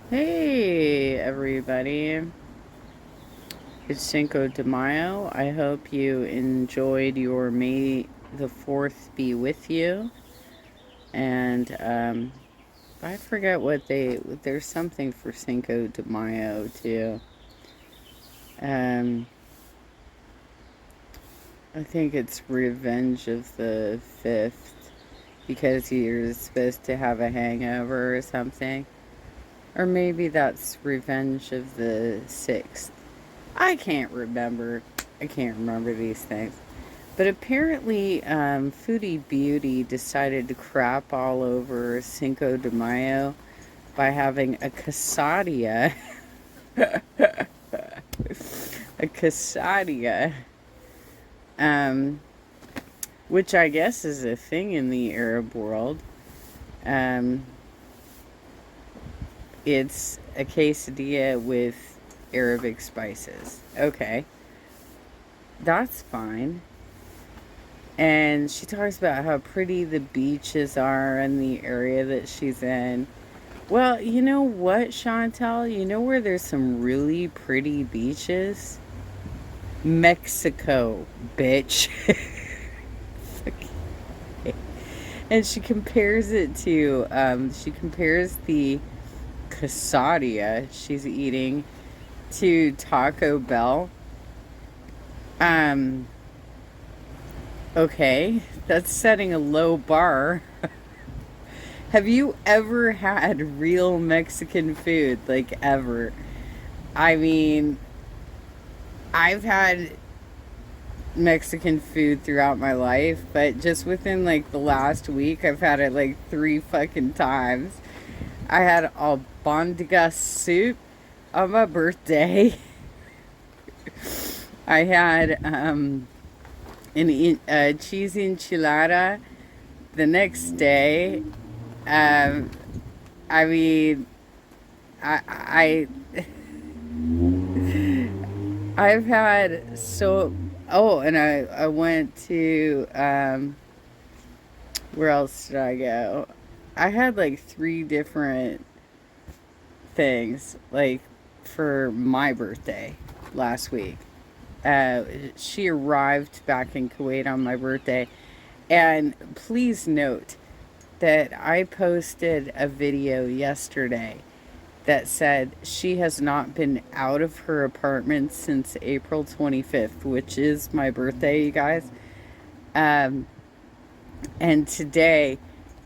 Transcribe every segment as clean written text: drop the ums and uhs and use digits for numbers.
Hey everybody, it's Cinco de Mayo. I hope you enjoyed your May the 4th be with you. And I forget there's something for Cinco de Mayo too. Um, I think it's Revenge of the 5th because you're supposed to have a hangover or something. Or maybe that's Revenge of the 6th. I can't remember. I can't remember these things. But apparently, Foody Beauty decided to crap all over Cinco de Mayo by having a quesadilla. A quesadilla. Um, which I guess is a thing in the Arab world. Um, it's a quesadilla with Arabic spices. Okay, that's fine. And she talks about how pretty the beaches are in the area that she's in. Well, you know what, Chantel? You know where there's some really pretty beaches? Mexico, bitch. And she compares the quesadilla she's eating to Taco Bell. Um, okay, that's setting a low bar. Have you ever had real Mexican food? Like, ever? I mean, I've had Mexican food throughout my life, but just within like the last week, I've had it like three fucking times. I had albondiga soup on my birthday. I had a cheese enchilada the next day. Um, I mean, I I've had so. Oh, and I went to where else did I go? I had like three different things like for my birthday last week. She arrived back in Kuwait on my birthday, and please note that I posted a video yesterday that said she has not been out of her apartment since April 25th, which is my birthday, you guys. Um, and today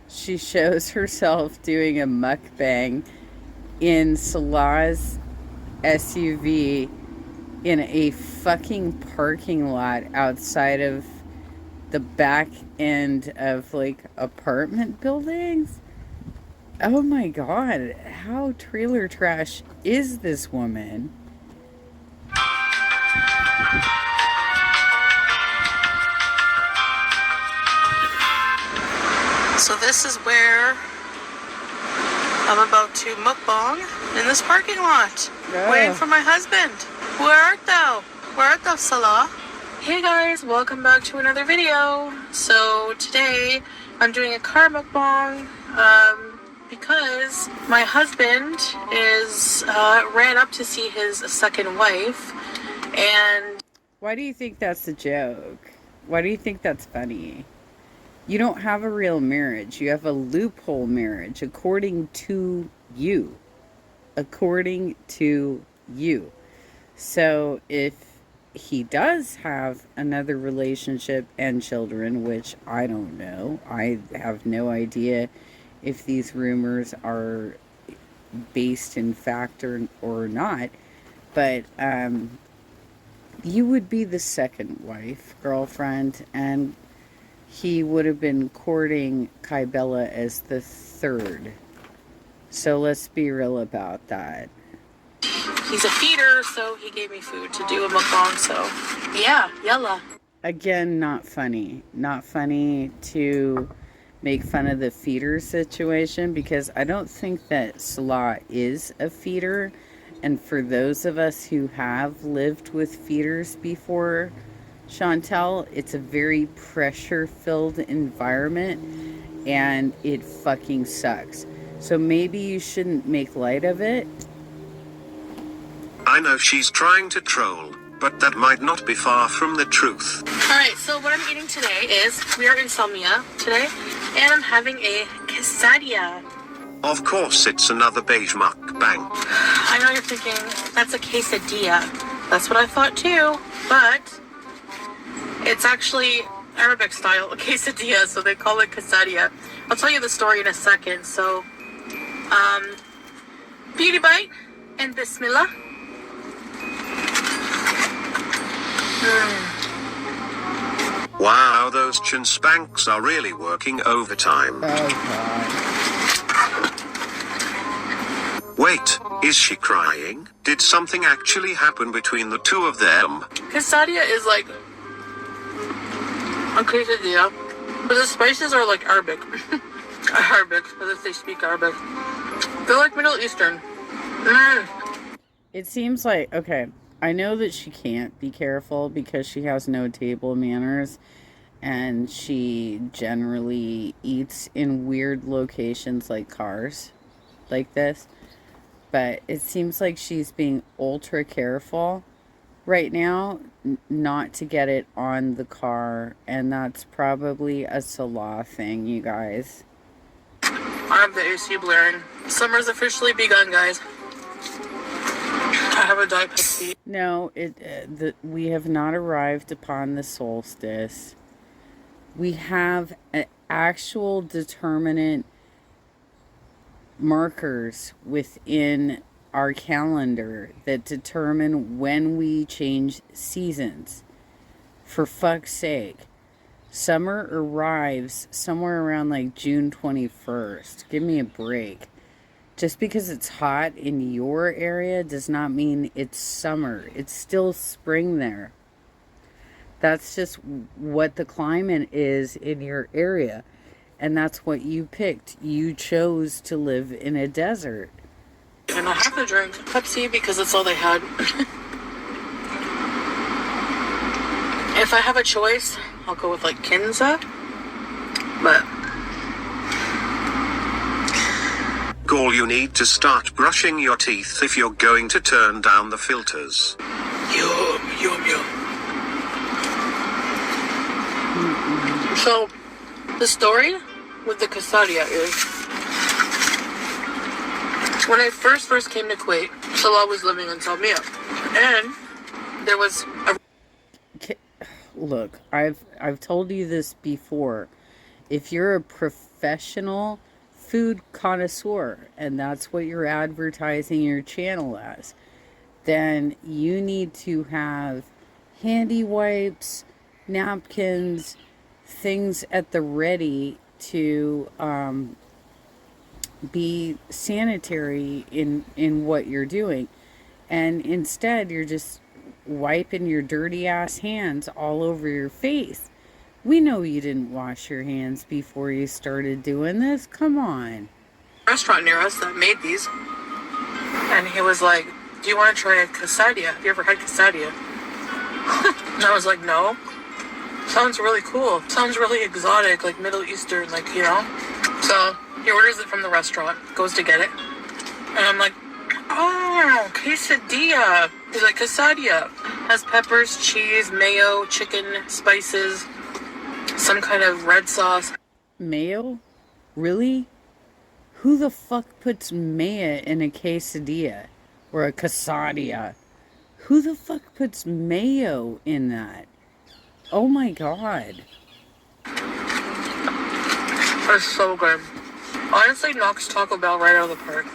she shows herself doing a mukbang in Salah's SUV in a fucking parking lot outside of the back end of like apartment buildings. Oh my god, how trailer trash is this woman? So this is where I'm about to mukbang in this parking lot, waiting for my husband. Where art thou? Where art thou, Salah? Hey guys, welcome back to another video. So today I'm doing a car mukbang because my husband is ran up to see his second wife, and why do you think that's a joke? Why do you think that's funny? You don't have a real marriage. You have a loophole marriage, according to you. According to you. So if he does have another relationship and children, which I don't know, I have no idea if these rumors are based in fact or not, but you would be the second wife, girlfriend, and he would have been courting Kybella as the third. So let's be real about that. He's a feeder, so he gave me food to do a mukbang, so yeah, yalla. Again, not funny. Not funny to make fun of the feeder situation because I don't think that Salah is a feeder. And for those of us who have lived with feeders before, Chantel, it's a very pressure-filled environment, and it fucking sucks. So maybe you shouldn't make light of it. I know she's trying to troll, but that might not be far from the truth. Alright, so what I'm eating today is, we are in Salmia today, and I'm having a quesadilla. Of course it's another beige mukbang. I know you're thinking, that's a quesadilla. That's what I thought too, but it's actually Arabic style quesadilla, so they call it quesadilla. I'll tell you the story in a second. So, beauty bite and bismillah. Wow, those chin spanks are really working overtime. Oh God. Wait, is she crying? Did something actually happen between the two of them? Quesadilla is like a quesadilla, but the spices are like Arabic. Arabic, as if they speak Arabic. They're like Middle Eastern. It seems like, okay, I know that she can't be careful because she has no table manners and she generally eats in weird locations like cars like this. But it seems like she's being ultra careful right now not to get it on the car, and that's probably a Salah thing, you guys. I have the AC blaring. Summer's officially begun, guys. I have a Diet Pepsi. No, we have not arrived upon the solstice. We have an actual determinate markers within our calendar that determine when we change seasons. For fuck's sake. Summer arrives somewhere around like June 21st. Give me a break. Just because it's hot in your area does not mean it's summer. It's still spring there. That's just what the climate is in your area. And that's what you picked. You chose to live in a desert. And I have to drink Pepsi because that's all they had. If I have a choice, I'll go with like Kinza. But Girl, you need to start brushing your teeth if you're going to turn down the filters. yum, yum, yum. So, the story with the quesadilla is, when I first came to Kuwait, Salah was living in Salmia, and there was a... Look, I've told you this before. If you're a professional food connoisseur, and that's what you're advertising your channel as, then you need to have handy wipes, napkins, things at the ready to be sanitary in what you're doing. And instead, you're just wiping your dirty ass hands all over your face. We know you didn't wash your hands before you started doing this. Come on. restaurant near us that made these, and he was like, do you want to try a quesadilla? Have you ever had quesadilla? And I was like, no. Sounds really cool. Sounds really exotic, like Middle Eastern, like, you know? So he orders it from the restaurant, goes to get it, and I'm like, oh, quesadilla. He's like, quesadilla. Has peppers, cheese, mayo, chicken, spices, some kind of red sauce. Mayo? Really? Who the fuck puts mayo in a quesadilla? Or a quesadilla? Who the fuck puts mayo in that? Oh my god. That's so good. Honestly, knocks Taco Bell right out of the park.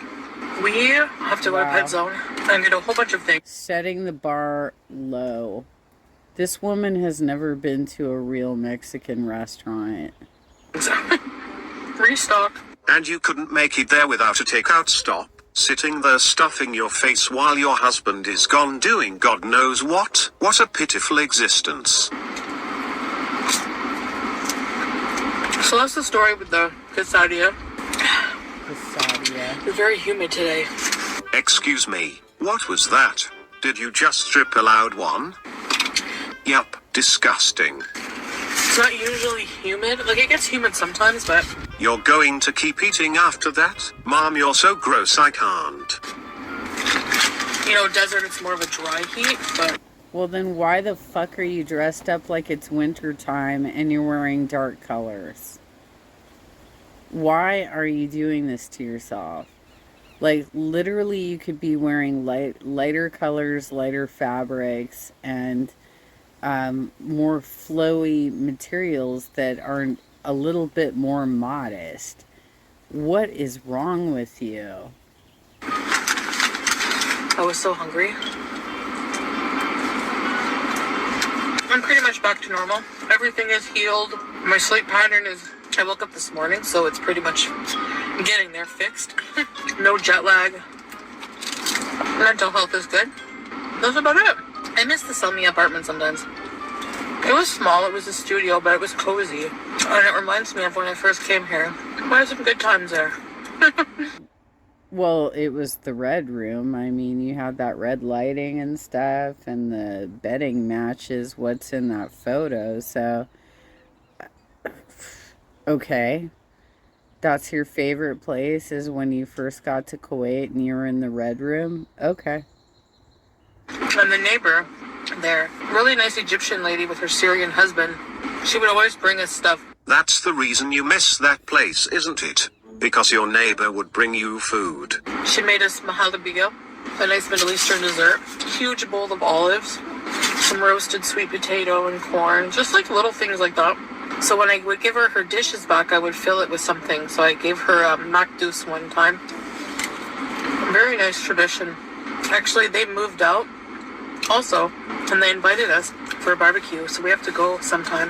We have to go to Pet Zone and get a whole bunch of things. Setting the bar low. This woman has never been to a real Mexican restaurant. Restock. And you couldn't make it there without a takeout stop, sitting there stuffing your face while your husband is gone doing God knows what? What a pitiful existence. So that's the story with the quesadilla. Quesadilla. It's very humid today. Excuse me, what was that? Did you just strip a loud one? Yup, disgusting. It's not usually humid. Like, it gets humid sometimes, but You're going to keep eating after that? Mom, you're so gross I can't. You know, desert, it's more of a dry heat, but... Well, then why the fuck are you dressed up like it's winter time and you're wearing dark colors? Why are you doing this to yourself? Like, literally, you could be wearing lighter colors, lighter fabrics, and more flowy materials that are a little bit more modest. What is wrong with you? I was so hungry. I'm pretty much back to normal. Everything is healed. My sleep pattern is... I woke up this morning, so it's pretty much getting there fixed. No jet lag. Mental health is good. That's about it. I miss the Selmy apartment sometimes. It was small, it was a studio, but it was cozy. And it reminds me of when I first came here. I had some good times there. Well, it was the red room. I mean, you had that red lighting and stuff, and the bedding matches what's in that photo, so... Okay. That's your favorite place, is when you first got to Kuwait and you were in the red room? Okay. And the neighbor there, really nice Egyptian lady with her Syrian husband, she would always bring us stuff. That's the reason you miss that place, isn't it? Because your neighbor would bring you food. She made us mahalabiga, a nice Middle Eastern dessert. Huge bowl of olives, some roasted sweet potato and corn, just like little things like that. So when I would give her her dishes back, I would fill it with something. So I gave her makdous one time. Very nice tradition. Actually, they moved out also, and they invited us for a barbecue. So we have to go sometime.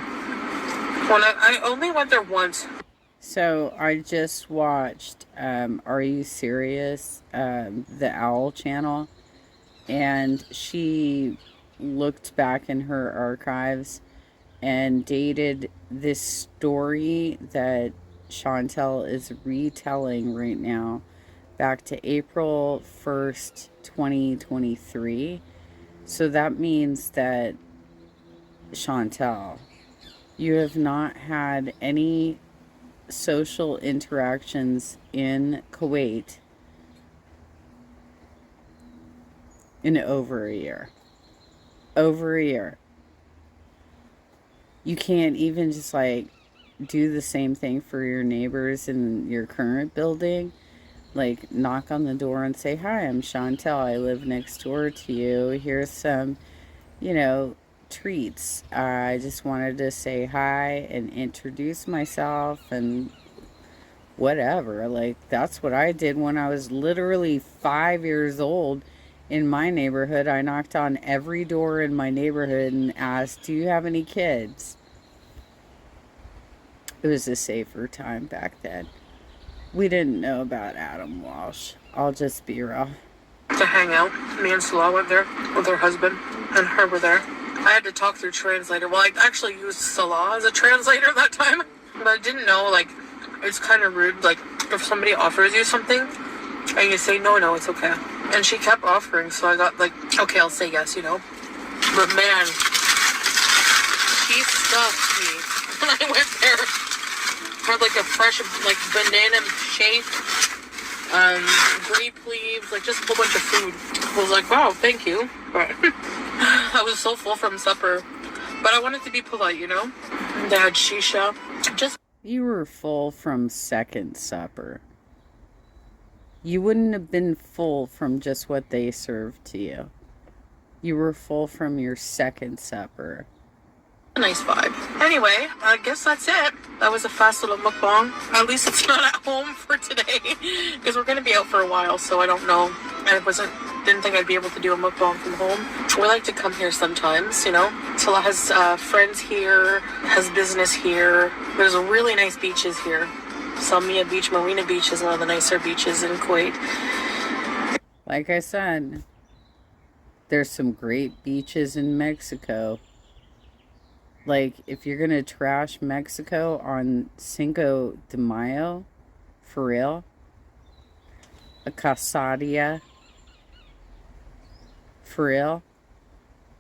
Well, I only went there once. So I just watched Are You Serious? The Owl channel. And she looked back in her archives and dated this story that Chantel is retelling right now back to April 1st, 2023. So that means that, Chantel, you have not had any social interactions in Kuwait in over a year. Over a year. You can't even just like do the same thing for your neighbors in your current building. Like knock on the door and say, "Hi, I'm Chantel. I live next door to you. Here's some, treats. I just wanted to say hi and introduce myself and whatever." Like, that's what I did when I was literally 5 years old in my neighborhood. I knocked on every door in my neighborhood and asked, "Do you have any kids?" It was a safer time back then. We didn't know about Adam Walsh. I'll just be real. To hang out. Me and Salah went there with her husband, and her were there. I had to talk through translator. Well, I actually used Salah as a translator that time, but I didn't know, it's kind of rude, if somebody offers you something, and you say, no, it's okay. And she kept offering, so I got, okay, I'll say yes, But man, he stuffed me when I went there. Had, a fresh, banana shake, grape leaves, just a whole bunch of food. I was like, wow, thank you. But I was so full from supper. But I wanted to be polite, They had shisha. You were full from second supper. You wouldn't have been full from just what they served to you. You were full from your second supper. A nice vibe. Anyway, I guess that's it. That was a fast little mukbang. At least it's not at home for today, because we're going to be out for a while, so I don't know. Didn't think I'd be able to do a mukbang from home. We like to come here sometimes, Salah has friends here, has business here. There's really nice beaches here. Salmiya Beach, Marina Beach is one of the nicer beaches in Kuwait. Like I said, there's some great beaches in Mexico. If you're going to trash Mexico on Cinco de Mayo, for real, a quesadilla, for real,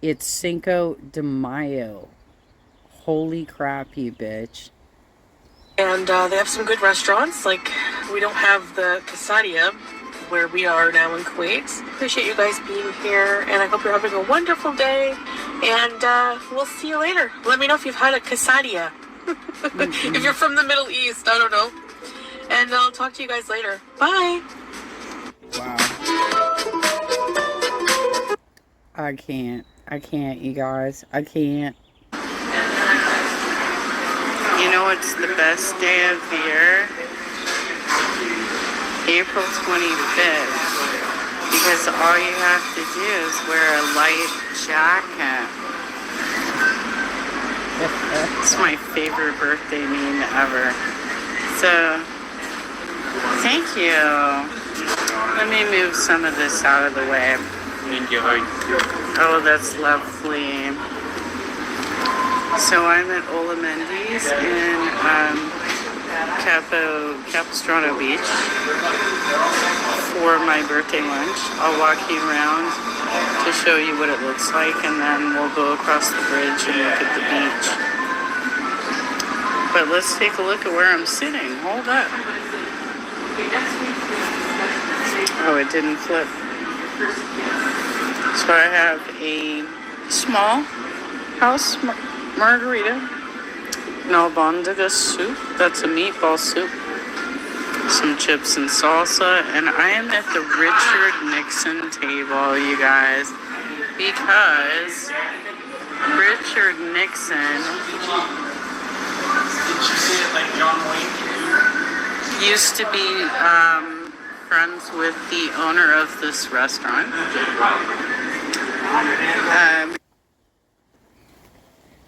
it's Cinco de Mayo. Holy crap, you bitch. And they have some good restaurants. Like, we don't have the quesadilla where we are now in Kuwait. Appreciate you guys being here, and I hope you're having a wonderful day. And we'll see you later. Let me know if you've had a quesadilla. If you're from the Middle East, I don't know. And I'll talk to you guys later. Bye. Wow. I can't, you guys. I can't. You know what's the best day of the year? April 25th. Because all you have to do is wear a light jacket. It's my favorite birthday meme ever. So, thank you. Let me move some of this out of the way. Oh, that's lovely. So I'm at Ola Mendy's in Capistrano Beach for my birthday lunch. I'll walk you around to show you what it looks like, and then we'll go across the bridge and look at the beach. But let's take a look at where I'm sitting. Hold up. Oh, it didn't flip. So I have a small house margarita, an albondiga soup, that's a meatball soup, some chips and salsa, and I am at the Richard Nixon table, you guys, because Richard Nixon used to be friends with the owner of this restaurant.